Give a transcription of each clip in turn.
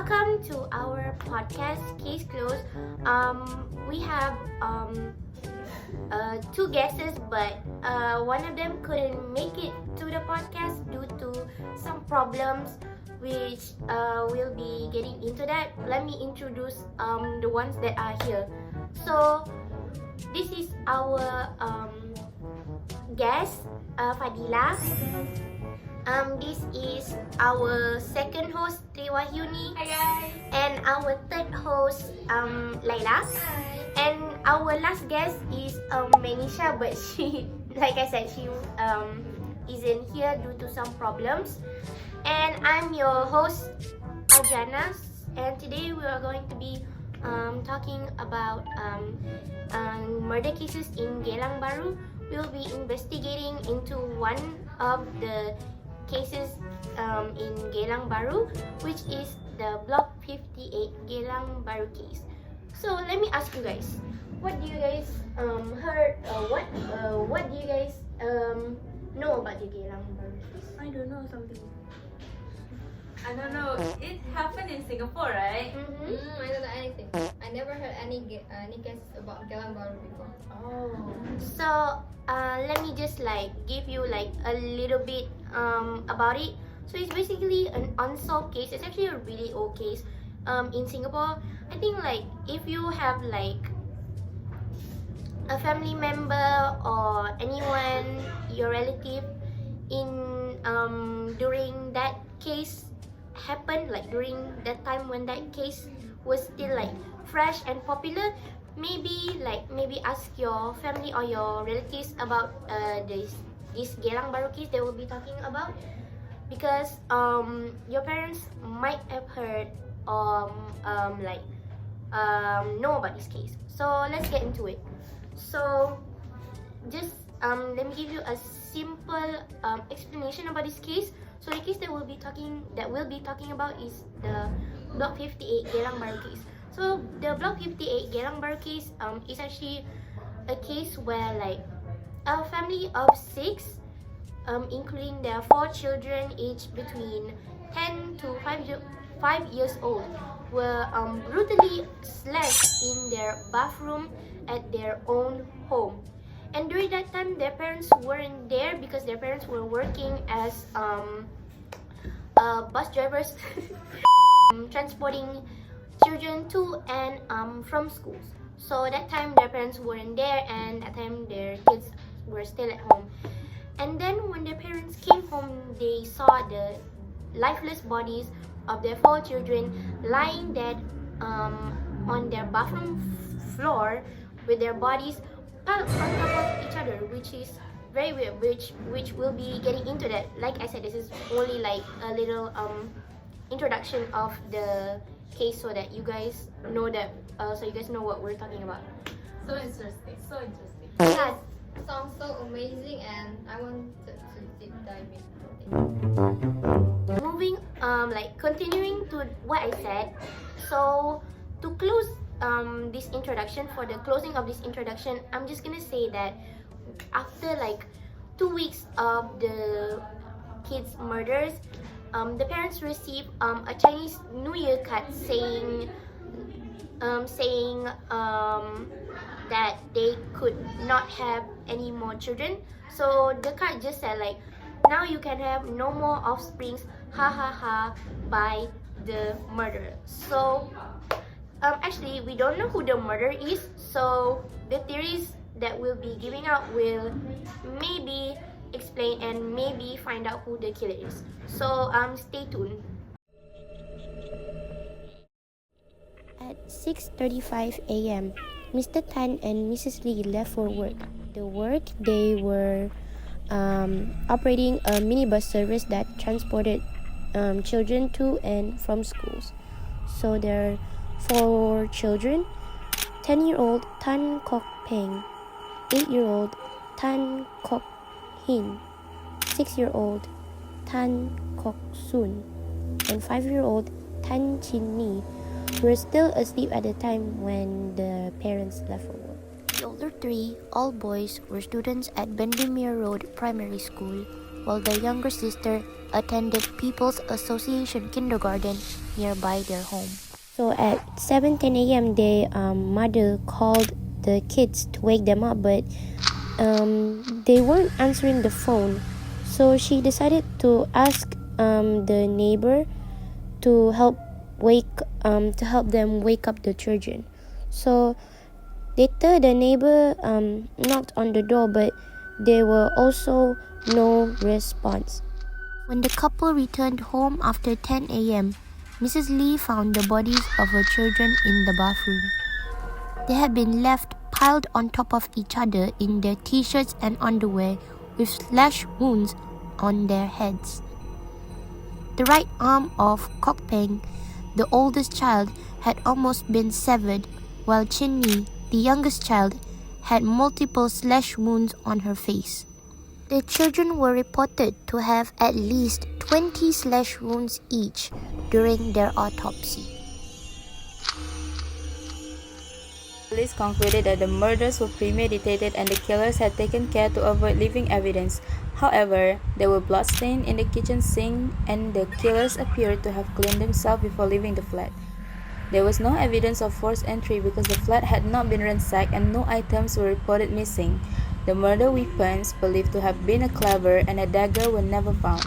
welcome to our podcast, Case Closed. We have two guests, but one of them couldn't make it to the podcast due to some problems, which we'll be getting into that. Let me introduce the ones that are here. So, this is our guest, Fadila. This is our second host, Triwahyuni. Hi guys. And our third host, Laila. Hi. And our last guest is Manisha, but she, like I said, she isn't here due to some problems. And I'm your host, Ajana. And today we are going to be talking about murder cases in Geylang Bahru. We'll be investigating into one of the cases in Geylang Bahru, which is the Block 58 Geylang Bahru Case. So let me ask you guys, what do you guys heard? What do you guys know about the Geylang Bahru case? I don't know something. I don't know. It happened in Singapore, right? Mm-hmm. I don't know anything. I never heard any cases about Geylang Bahru before. Oh. So let me just give you a little bit about it. So it's basically an unsolved case. It's actually a really old case in Singapore. I think if you have a family member or anyone, your relative in during that case happened, during that time when that case was still fresh and popular, maybe ask your family or your relatives about this Geylang Bahru case they will be talking about, because your parents might have heard or know about this case. So let's get into it. So just let me give you a simple explanation about this case. So the case that we'll be talking about is the Block 58 Geylang Bahru case. So the Block 58 Geylang Bahru case is actually a case where a family of 6, including their 4 children aged between 10 to 5 years old, were brutally slashed in their bathroom at their own home. And during that time, their parents weren't there because their parents were working as bus drivers, transporting children to and from schools. So that time their parents weren't there, and that time their kids were still at home. And then when their parents came home, they saw the lifeless bodies of their 4 children lying dead on their bathroom floor with their bodies piled on top of each other, which is very weird, which we'll be getting into that. Like I said, this is only a little introduction of the case so that you guys know what we're talking about. So interesting. So interesting. Yeah. Sounds so amazing, and I wanted to deep dive into it. Moving continuing to what I said. So to close this introduction, for the closing of this introduction, I'm just gonna say that after 2 weeks of the kids' murders, the parents received a Chinese New Year card saying that they could not have any more children. So the card just said now you can have no more offsprings, ha ha ha, by the murderer. So actually we don't know who the murderer is, so the theories that we'll be giving out will maybe explain and maybe find out who the killer is. So stay tuned. At 6:35 a.m., Mr. Tan and Mrs. Lee left for work. The work they were operating a minibus service that transported children to and from schools. So there are 4 children: 10-year-old Tan Kok Peng, 8-year-old Tan Kok Hin, 6-year-old Tan Kok Sun, and 5-year-old Tan Chin Mi were still asleep at the time when the parents left for work. The older 3, all boys, were students at Bendemeer Road Primary School, while the younger sister, attended People's Association kindergarten nearby their home. So at 7:10 a.m., their mother called the kids to wake them up, but they weren't answering the phone. So she decided to ask the neighbor to help them wake up the children. So later the neighbor knocked on the door, but there were also no response. When the couple returned home after 10 a.m., Mrs. Lee found the bodies of her children in the bathroom. They had been left piled on top of each other in their t-shirts and underwear with slash wounds on their heads. The right arm of Kok Peng, the oldest child, had almost been severed, while Chin Ni, the youngest child, had multiple slash wounds on her face. The children were reported to have at least 20 slash wounds each during their autopsy. Police concluded that the murders were premeditated and the killers had taken care to avoid leaving evidence. However, there were bloodstains in the kitchen sink and the killers appeared to have cleaned themselves before leaving the flat. There was no evidence of forced entry because the flat had not been ransacked and no items were reported missing. The murder weapons, believed to have been a cleaver and a dagger, were never found.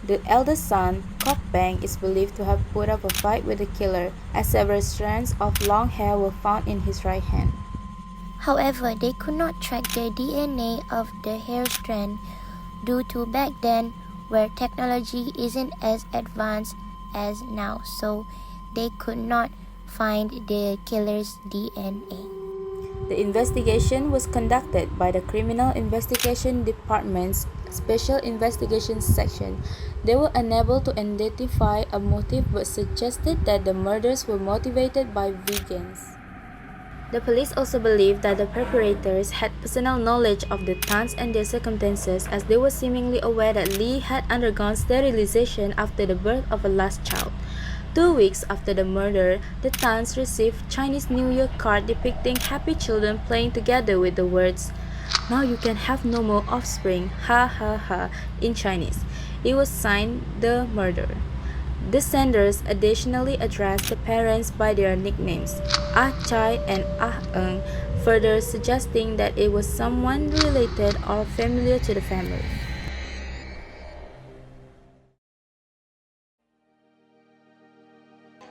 The eldest son, Kok Peng, is believed to have put up a fight with the killer, as several strands of long hair were found in his right hand. However, they could not track the DNA of the hair strand due to back then where technology isn't as advanced as now, so they could not find the killer's DNA. The investigation was conducted by the Criminal Investigation Department's Special Investigations Section. They were unable to identify a motive but suggested that the murders were motivated by vengeance. The police also believed that the perpetrators had personal knowledge of the Tans and their circumstances, as they were seemingly aware that Lee had undergone sterilization after the birth of a last child. 2 weeks after the murder, the Tans received Chinese New Year card depicting happy children playing together with the words, "Now you can have no more offspring, ha ha ha," in Chinese. It was signed the murderer. The senders additionally addressed the parents by their nicknames, Ah Chai and Ah Eng, further suggesting that it was someone related or familiar to the family.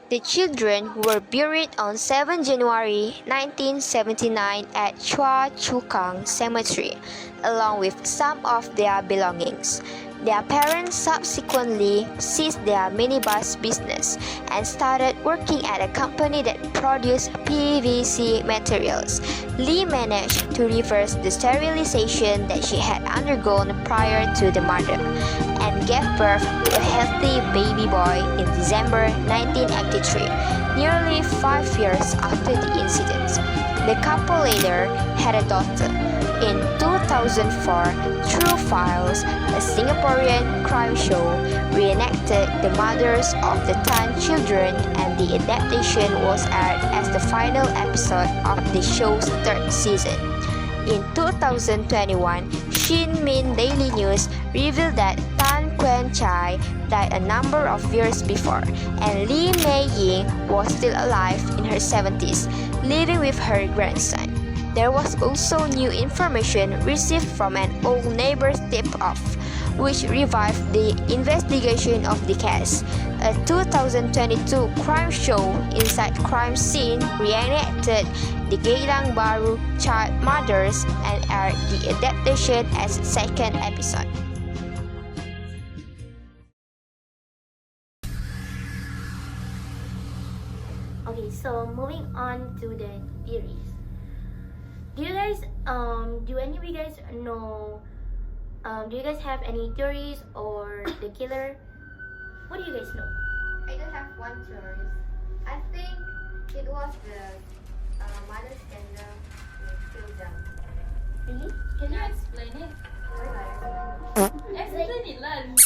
The children were buried on 7 January 1979 at Chua Chu Kang Cemetery, along with some of their belongings. Their parents subsequently ceased their minibus business and started working at a company that produced PVC materials. Lee managed to reverse the sterilization that she had undergone prior to the murder and gave birth to a healthy baby boy in December 1983, nearly 5 years after the incident. The couple later had a daughter. In 2004, True Files, a Singaporean crime show, reenacted the murders of the Tan children, and the adaptation was aired as the final episode of the show's 3rd season. In 2021, Shin Min Daily News revealed that Tan Quen Chai died a number of years before, and Lee Mei Ying was still alive in her 70s, living with her grandson. There was also new information received from an old neighbor's tip-off, which revived the investigation of the case. A 2022 crime show, Inside Crime Scene, reenacted the Geylang Bahru child murders and aired the adaptation as its 2nd episode. Okay, so moving on to the theories. Do you guys do any of you guys know do you guys have any theories or the killer? What do you guys know? I don't have one choice. I think it was the mother scandal with Phil Jung. Really? Can you explain it? Explain it, Lan.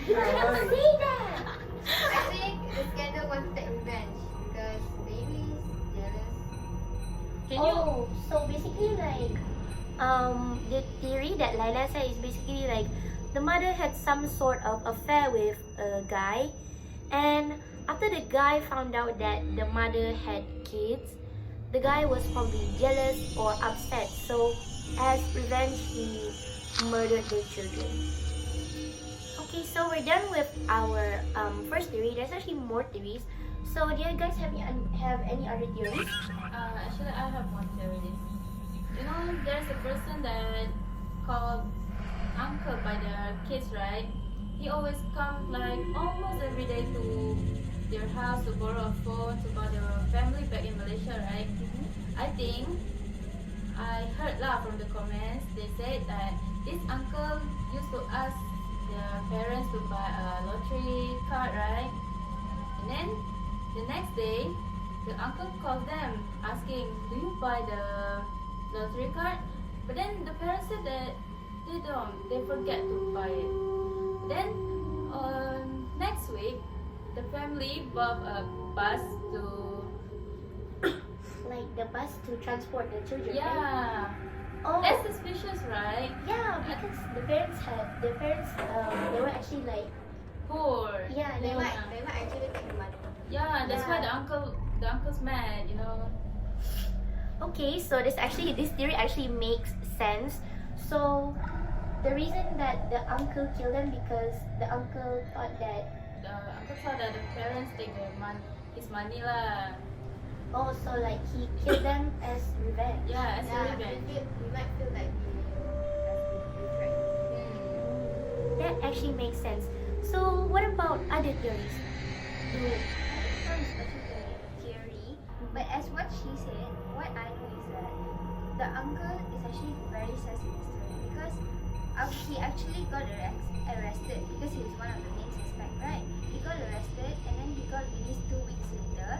Say that! I think the scandal was to take revenge because baby is jealous. Can you? So basically like the theory that Laila said is basically like the mother had some sort of affair with a guy, and after the guy found out that the mother had kids, the guy was probably jealous or upset. So as revenge, he murdered their children. Okay, so we're done with our first theory. There's actually more theories. So do you guys have any other theories? Actually, I have one theory. You know, there's a person that called uncle by the kids, right? He always comes like almost every day to their house to borrow a phone to call their family back in Malaysia, right? I think I heard lah from the comments. They said that this uncle used to ask their parents to buy a lottery card, right? And then the next day, the uncle called them asking, "Do you buy the lottery card?" But then the parents said that they don't. They forget to buy it. Then next week, the family bought a bus to Like the bus to transport the children, right? yeah. Oh, That's suspicious, right? yeah, because the parents they were actually like, Poor. yeah, They they might actually take the money. Yeah, that's why Yeah. the uncle's mad, you know. Okay, so this theory actually makes sense. So the reason that the uncle killed them because the uncle thought that The uncle thought that the parents take his money lah. so like he killed them as revenge. Yeah, as a Yeah, revenge. we might feel like we have been betrayed. That actually makes sense. So what about other theories? Not a special theory, but as what she said, what I know is that the uncle is actually very sus in the story because he actually got arrested because he was one of the main suspects, right? He got arrested and then he got released 2 weeks later.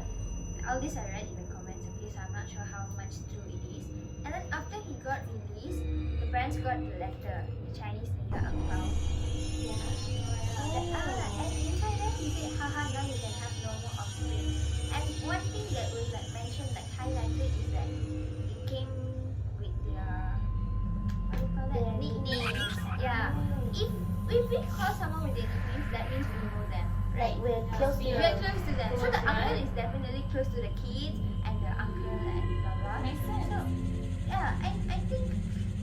All this I read in the comments, okay, so I'm not sure how much true it is. And then after he got released, the parents got the letter, the Chinese New Year ang pao. And inside that he said, haha, now you can have no more offspring. And one thing that was like mentioned, like highlighted, is that it came with their, what do you call that? Their Nicknames. Yeah. If we call someone with their nicknames, that means we know them, right? We're close to We're them. close to them. So the Close, uncle right? is definitely close to the kids and the uncle and blah blah. Makes sense. So yeah, I think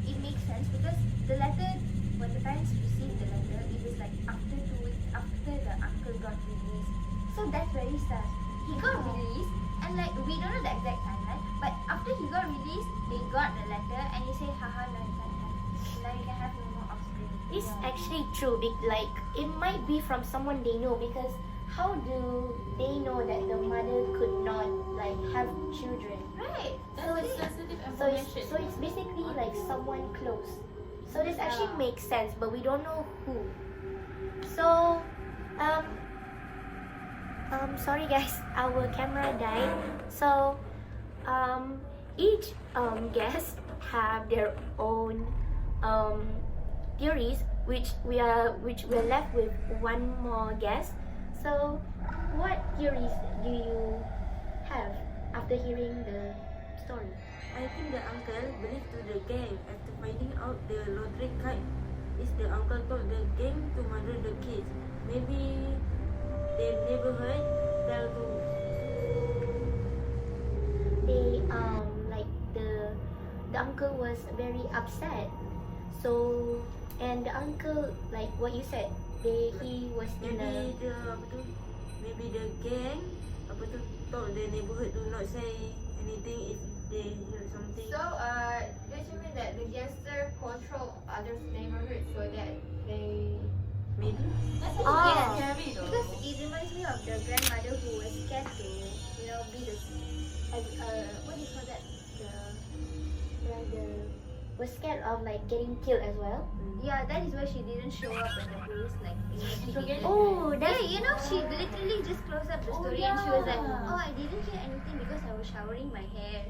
it makes sense because the letter, when the parents received the letter, it was like after 2 weeks after the uncle got released. So that's very sus. He got released and like we don't know the exact timeline, but after he got released, they got the letter and he said, haha, now you can have no more offspring. It's actually true. Like it might be from someone they know because how do they know that the mother could not like have children? Right. So That's it's sensitive so information. it's basically like someone close. So this actually Yeah. makes sense, but we don't know who. So sorry guys, our camera died. So each guest have their own theories, which we're left with one more guest. So what theories do you have after hearing the story? I think the uncle believed to the gang after finding out the lottery card is the uncle told the gang to murder the kids. Maybe the neighborhood tell to They like the uncle was very upset. So and the uncle, like what you said, he was in a maybe the gang told the neighborhood to not say anything if they hear something. So, does you mean that the gangster control others' neighborhood so that they... Maybe. That's Oh. actually scary though. Because it reminds me of the grandmother who was scared to, be the... what do you call that? was scared of like getting killed as well. Yeah, that is why she didn't show up when the police investigated. Oh, Yeah, that's she literally just closed up the Oh, story and she was like, yeah. oh, I didn't hear anything because I was showering my hair.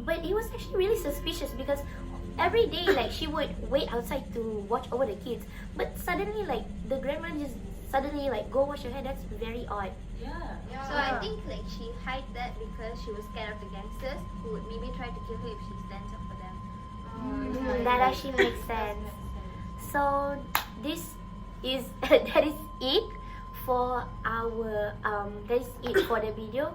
But it was actually really suspicious because every day like she would wait outside to watch over the kids, but suddenly like the grandma just suddenly like go wash her hair. That's very odd. Yeah. So I think like she hid that because she was scared of the gangsters who would maybe try to kill her if she stands up for them. That actually makes sense. So this is that is it for our the video.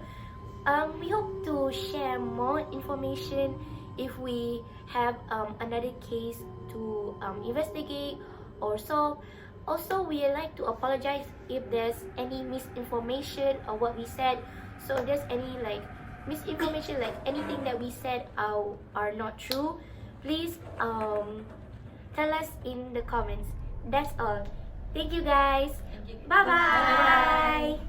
We hope to share more information if we have another case to investigate or solve. Also, we like to apologize if there's any misinformation or what we said. So if there's any like misinformation, like anything that we said are not true, please tell us in the comments. That's all. Thank you guys. Thank you. Bye bye.